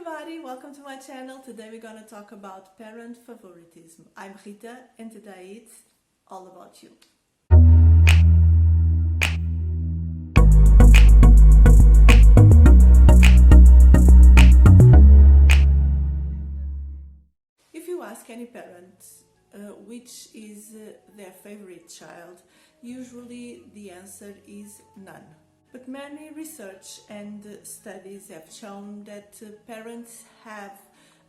everybody, welcome to my channel. Today we're going to talk about parent favoritism. I'm Rita and today it's all about you. If you ask any parent which is their favorite child, usually the answer is none. But many research and studies have shown that parents have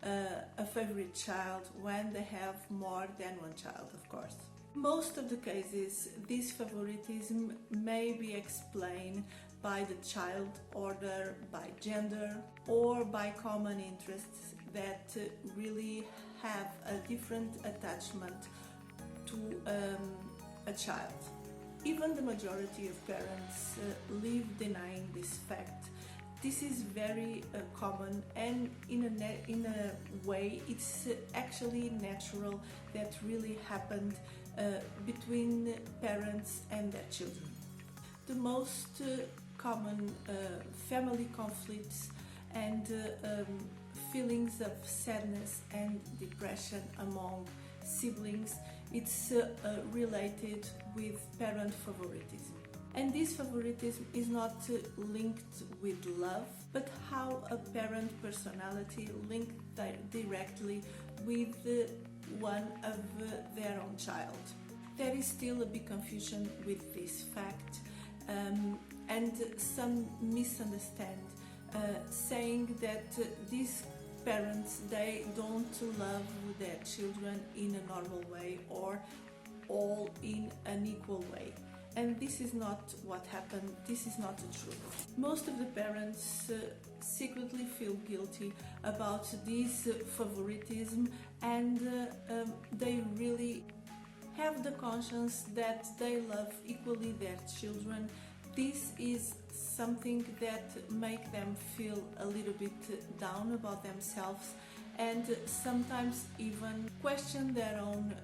a favorite child when they have more than one child, of course. Most of the cases, this favoritism may be explained by the child order, by gender, or by common interests that really have a different attachment to a child. Even the majority of parents live denying this fact. This is very common, and in a way it's actually natural that really happened between parents and their children. The most common family conflicts and feelings of sadness and depression among siblings, it's related with parent favoritism. And this favoritism is not linked with love, but how a parent personality linked directly with one of their own child. There is still a big confusion with this fact, and some misunderstand, saying that these parents, they don't love their children in a normal way or all in an equal way. And this is not what happened, this is not the truth. Most of the parents secretly feel guilty about this favoritism, and they really have the conscience that they love equally their children. This is something that make them feel a little bit down about themselves, and sometimes even question their own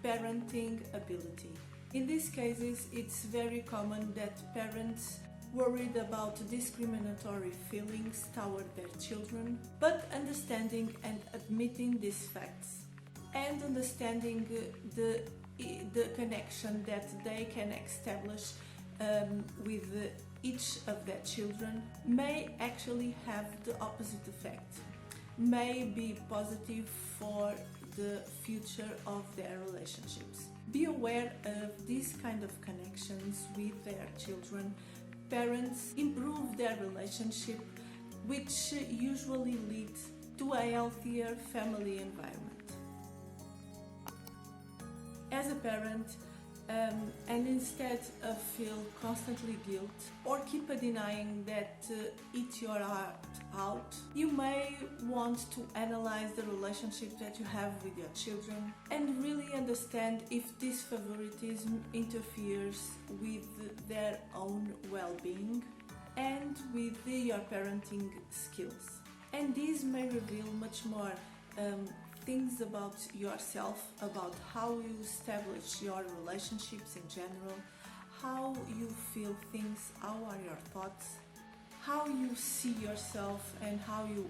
parenting ability. In these cases, it's very common that parents worried about discriminatory feelings toward their children, but understanding and admitting these facts and understanding the connection that they can establish with each of their children may actually have the opposite effect, may be positive for the future of their relationships. Be aware of these kind of connections with their children. Parents improve their relationship, which usually leads to a healthier family environment. As a parent, and instead of feel constantly guilt or keep denying that eat your heart out, you may want to analyze the relationship that you have with your children and really understand if this favoritism interferes with their own well-being and with your parenting skills. And these may reveal much more things about yourself, about how you establish your relationships in general, how you feel things, how are your thoughts, how you see yourself and how you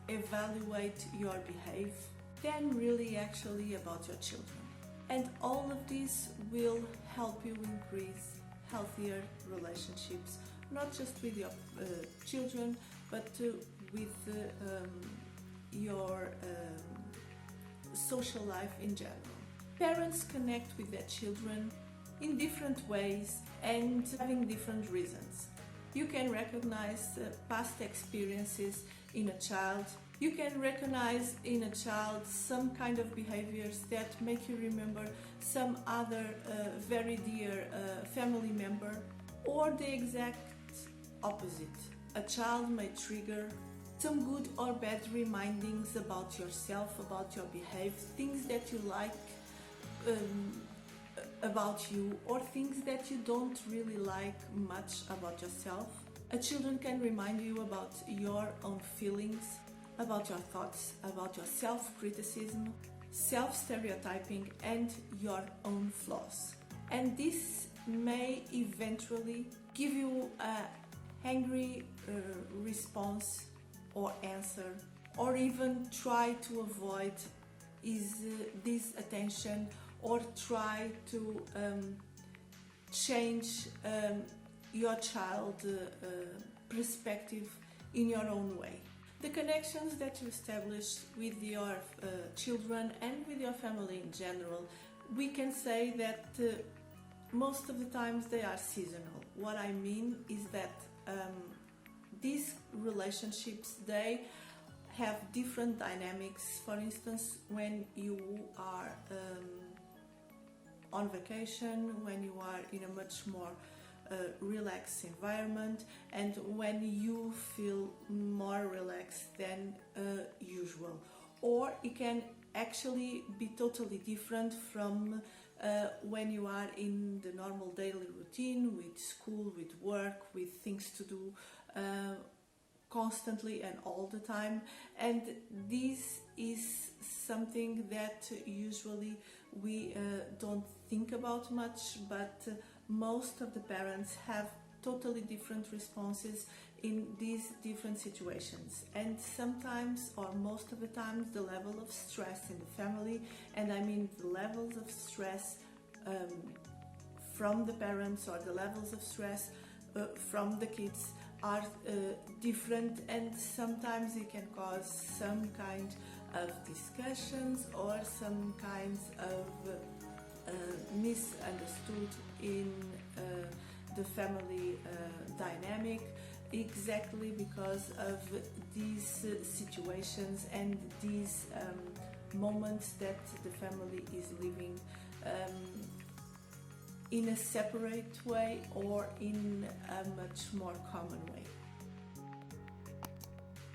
evaluate your behavior, than really actually about your children. And all of this will help you increase healthier relationships, not just with your children, but with your social life in general. Parents connect with their children in different ways and having different reasons. You can recognize past experiences in a child. You can recognize in a child some kind of behaviors that make you remember some other very dear family member, or the exact opposite. A child may trigger some good or bad remindings about yourself, about your behavior, things that you like about you, or things that you don't really like much about yourself. A children can remind you about your own feelings, about your thoughts, about your self-criticism, self-stereotyping, and your own flaws. And this may eventually give you a angry response or answer, or even try to avoid this attention, or try to change your child's perspective in your own way. The connections that you establish with your children and with your family in general, we can say that most of the times they are seasonal. What I mean is that these relationships, they have different dynamics. For instance, when you are on vacation, when you are in a much more relaxed environment, and when you feel more relaxed than usual. Or it can actually be totally different from when you are in the normal daily routine with school, with work, with things to do constantly and all the time. And this is something that usually we don't think about much, but most of the parents have totally different responses in these different situations, and sometimes, or most of the times, the level of stress in the family, and I mean the levels of stress from the parents, or the levels of stress from the kids, are different, and sometimes it can cause some kind of discussions or some kinds of misunderstood in the family dynamic, exactly because of these situations and these moments that the family is living in a separate way or in a much more common way.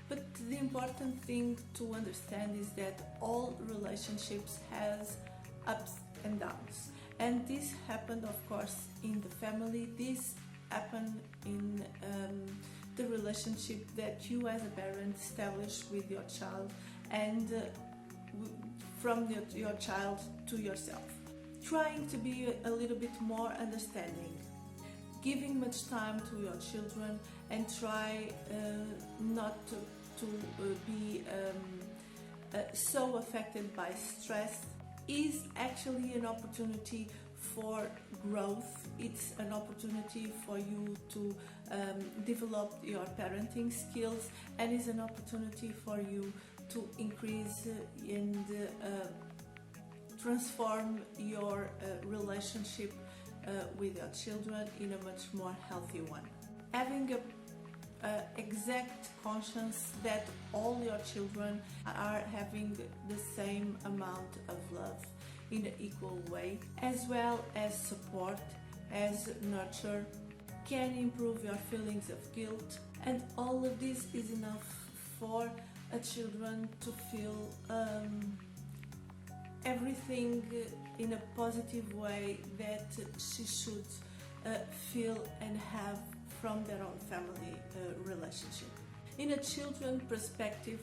But the important thing to understand is that all relationships has ups and downs, and this happened, of course, in the family. This happened in the relationship that you as a parent establish with your child, and from your child to yourself. Trying to be a little bit more understanding, giving much time to your children, and try not to be so affected by stress is actually an opportunity for growth. It's an opportunity for you to develop your parenting skills, and is an opportunity for you to increase and transform your relationship with your children in a much more healthy one. Having a exact conscience that all your children are having the same amount of love in an equal way, as well as support, as nurture, can improve your feelings of guilt, and all of this is enough for a children to feel everything in a positive way that she should feel and have from their own family relationship. In a children's perspective,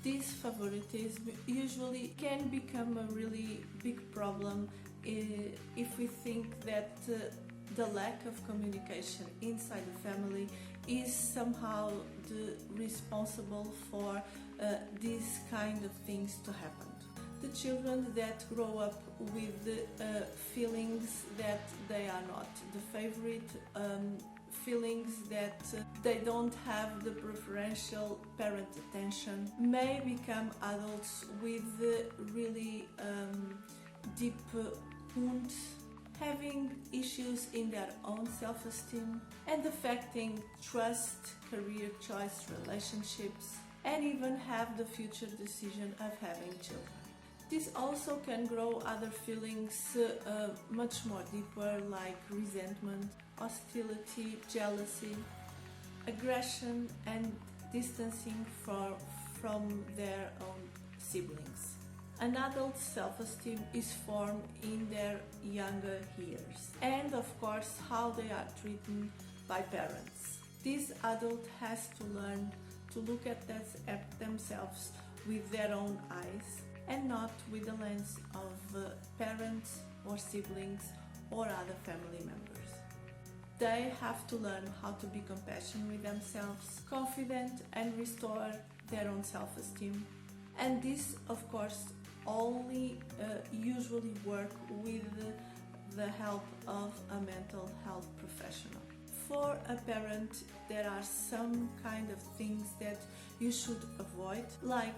this favoritism usually can become a really big problem if we think that the lack of communication inside the family is somehow responsible for these kind of things to happen. The children that grow up with feelings that they are not the favorite, feelings that they don't have the preferential parent attention, may become adults with really deep wounds, having issues in their own self-esteem, and affecting trust, career choice, relationships, and even have the future decision of having children. This also can grow other feelings much more deeper, like resentment, hostility, jealousy, aggression, and distancing from their own siblings. An adult's self-esteem is formed in their younger years, and of course how they are treated by parents. This adult has to learn to look at themselves with their own eyes, and not with the lens of parents or siblings or other family members. They have to learn how to be compassionate with themselves, confident, and restore their own self-esteem. And this, of course, only usually work with the help of a mental health professional. For a parent, there are some kind of things that you should avoid, like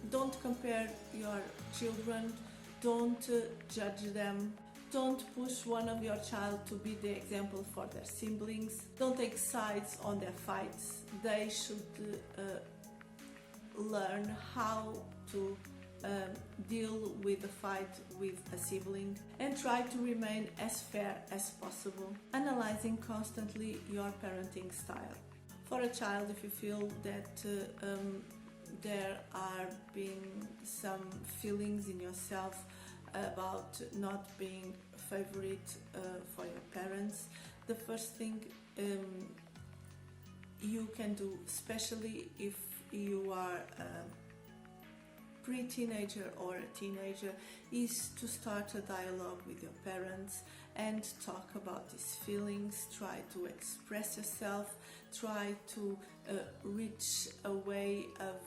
don't compare your children, don't judge them, don't push one of your child to be the example for their siblings, don't take sides on their fights. They should learn how to deal with a fight with a sibling, and try to remain as fair as possible, analyzing constantly your parenting style. For a child, if you feel that there are being some feelings in yourself about not being a favorite for your parents, the first thing you can do, especially if you are pre-teenager or a teenager, is to start a dialogue with your parents and talk about these feelings. Try to express yourself, try to reach a way of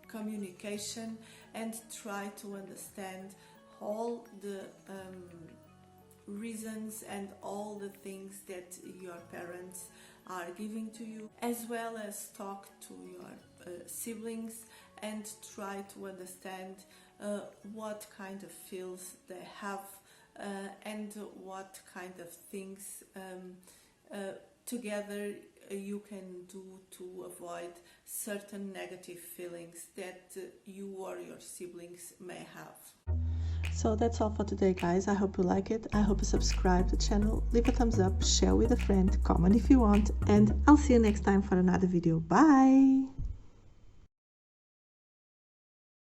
communication, and try to understand all the reasons and all the things that your parents are giving to you, as well as talk to your siblings and try to understand what kind of feels they have and what kind of things together you can do to avoid certain negative feelings that you or your siblings may have. So that's all for today, guys. I hope you like it. I hope you subscribe to the channel, leave a thumbs up, share with a friend, comment if you want, and I'll see you next time for another video. Bye!